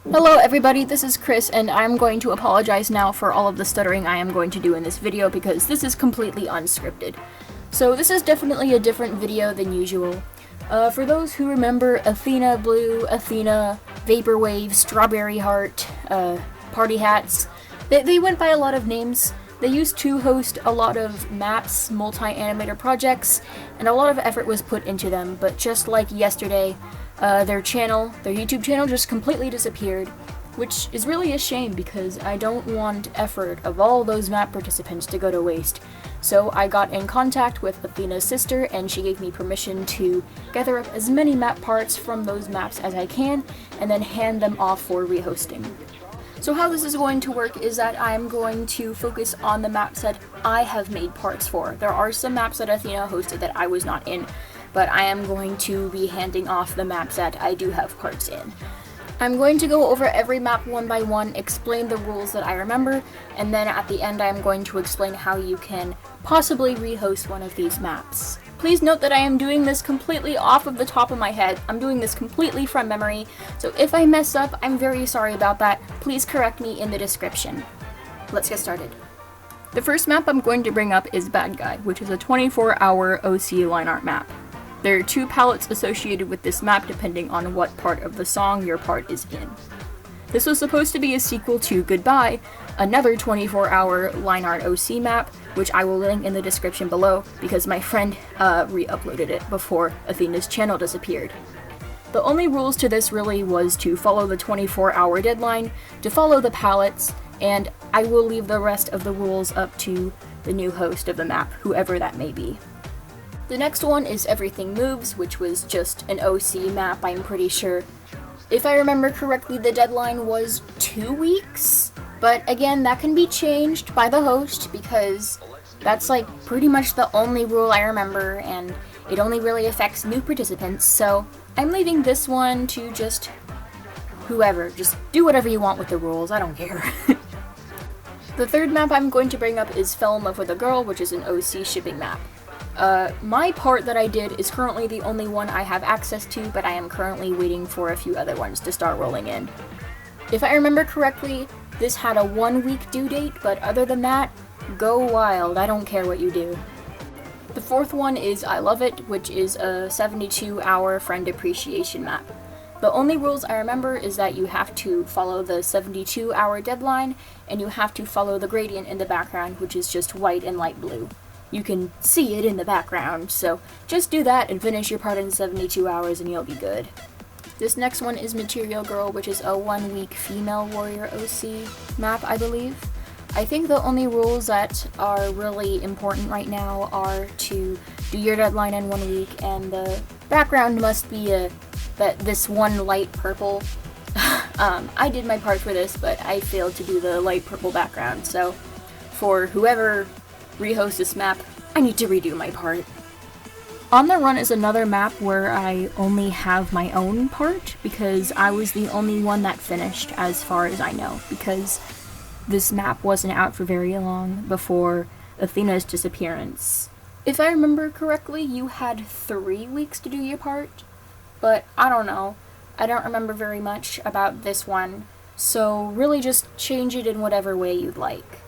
Hello everybody, this is Chris, and I'm going to apologize now for all of the stuttering I am going to do in this video because this is completely unscripted. So this is definitely a different video than usual. For those who remember Athena Blue, Athena, Vaporwave, Strawberry Heart, Party Hats, they went by a lot of names. They used to host a lot of maps, multi-animator projects, and a lot of effort was put into them, but just like yesterday, their YouTube channel just completely disappeared, which is really a shame because I don't want effort of all those map participants to go to waste. So I got in contact with Athena's sister and she gave me permission to gather up as many map parts from those maps as I can and then hand them off for rehosting. So how this is going to work is that I'm going to focus on the maps that I have made parts for. There are some maps that Athena hosted that I was not in, but I am going to be handing off the maps that I do have parts in. I'm going to go over every map one by one, explain the rules that I remember, and then at the end I'm going to explain how you can possibly rehost one of these maps. Please note that I am doing this completely off of the top of my head. I'm doing this completely from memory, so if I mess up, I'm very sorry about that. Please correct me in the description. Let's get started. The first map I'm going to bring up is Bad Guy, which is a 24-hour OC line art map. There are two palettes associated with this map depending on what part of the song your part is in. This was supposed to be a sequel to Goodbye, another 24-hour line art OC map, which I will link in the description below because my friend re-uploaded it before Athena's channel disappeared. The only rules to this really was to follow the 24-hour deadline, to follow the palettes, and I will leave the rest of the rules up to the new host of the map, whoever that may be. The next one is Everything Moves, which was just an OC map, I'm pretty sure. If I remember correctly, the deadline was 2 weeks, but again, that can be changed by the host because that's like pretty much the only rule I remember, and it only really affects new participants, so I'm leaving this one to just whoever. Just do whatever you want with the rules, I don't care. The third map I'm going to bring up is Fell in Love with a Girl, which is an OC shipping map. My part that I did is currently the only one I have access to, but I am currently waiting for a few other ones to start rolling in. If I remember correctly, this had a 1-week due date, but other than that, go wild, I don't care what you do. The fourth one is I Love It, which is a 72-hour friend appreciation map. The only rules I remember is that you have to follow the 72-hour deadline, and you have to follow the gradient in the background, which is just white and light blue. You can see it in the background, so just do that and finish your part in 72 hours and you'll be good. This next one is Material Girl, which is a 1-week female warrior OC map, I believe. I think the only rules that are really important right now are to do your deadline in 1 week, and the background must be this one light purple. I did my part for this, but I failed to do the light purple background, so for whoever rehost this map, I need to redo my part. On the Run is another map where I only have my own part because I was the only one that finished as far as I know, because this map wasn't out for very long before Athena's disappearance. If I remember correctly, you had 3 weeks to do your part, but I don't know. I don't remember very much about this one, so really just change it in whatever way you'd like.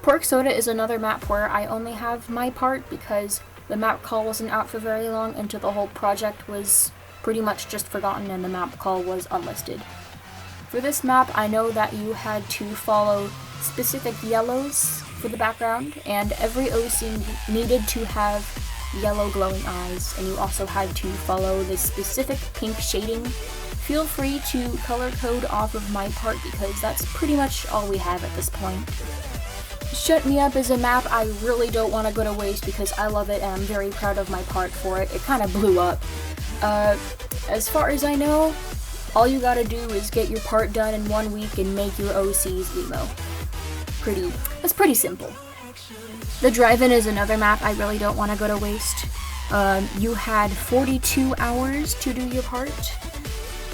Pork Soda is another map where I only have my part because the map call wasn't out for very long until the whole project was pretty much just forgotten and the map call was unlisted. For this map, I know that you had to follow specific yellows for the background, and every OC needed to have yellow glowing eyes, and you also had to follow this specific pink shading. Feel free to color code off of my part because that's pretty much all we have at this point. Shut Me Up is a map I really don't want to go to waste because I love it and I'm very proud of my part for it. It kind of blew up. As far as I know, all you gotta do is get your part done in 1 week and make your OC's emo. That's pretty simple. The Drive-In is another map I really don't want to go to waste. You had 42 hours to do your part.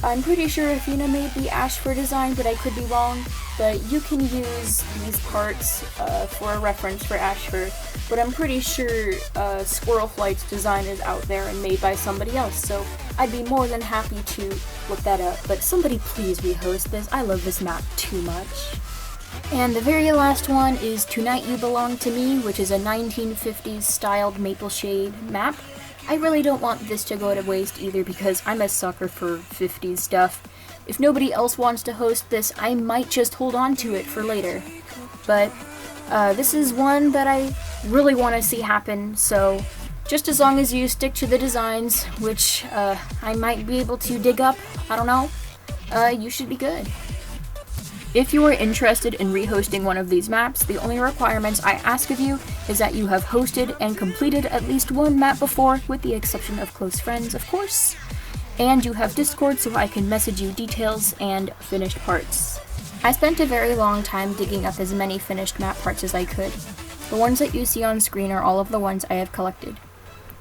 I'm pretty sure Athena made the Ashfur design, but I could be wrong. But you can use these parts for a reference for Ashfur, but I'm pretty sure Squirrel Flight's design is out there and made by somebody else, so I'd be more than happy to look that up, but somebody please rehost this. I love this map too much. And the very last one is Tonight You Belong to Me, which is a 1950s styled maple shade map. I really don't want this to go to waste either because I'm a sucker for 50s stuff. If nobody else wants to host this, I might just hold on to it for later. But this is one that I really want to see happen, so just as long as you stick to the designs, which I might be able to dig up, I don't know, you should be good. If you are interested in rehosting one of these maps, the only requirements I ask of you is that you have hosted and completed at least one map before, with the exception of close friends, of course, and you have Discord so I can message you details and finished parts. I spent a very long time digging up as many finished map parts as I could. The ones that you see on screen are all of the ones I have collected.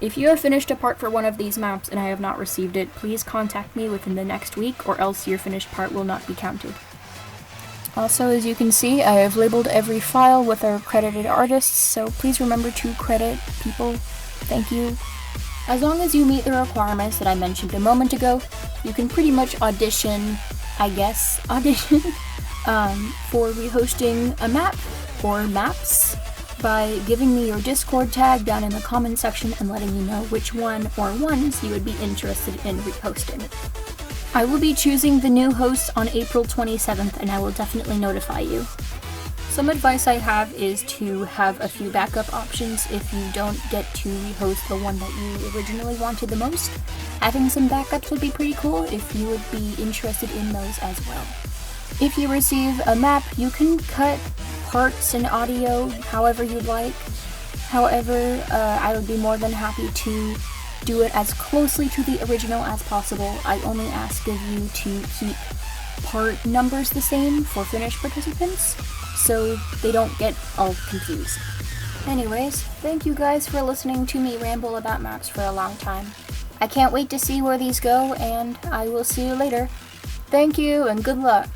If you have finished a part for one of these maps and I have not received it, please contact me within the next week or else your finished part will not be counted. Also, as you can see, I have labeled every file with our credited artists, so please remember to credit people. Thank you. As long as you meet the requirements that I mentioned a moment ago, you can pretty much audition for rehosting a map or maps by giving me your Discord tag down in the comment section and letting me know which one or ones you would be interested in rehosting. I will be choosing the new hosts on April 27th and I will definitely notify you. Some advice I have is to have a few backup options if you don't get to rehost the one that you originally wanted the most. Having some backups would be pretty cool if you would be interested in those as well. If you receive a map, you can cut parts and audio however you'd like. However, I would be more than happy to do it as closely to the original as possible. I only ask of you to keep part numbers the same for finished participants, so they don't get all confused. Anyways, thank you guys for listening to me ramble about maps for a long time. I can't wait to see where these go, and I will see you later. Thank you, and good luck!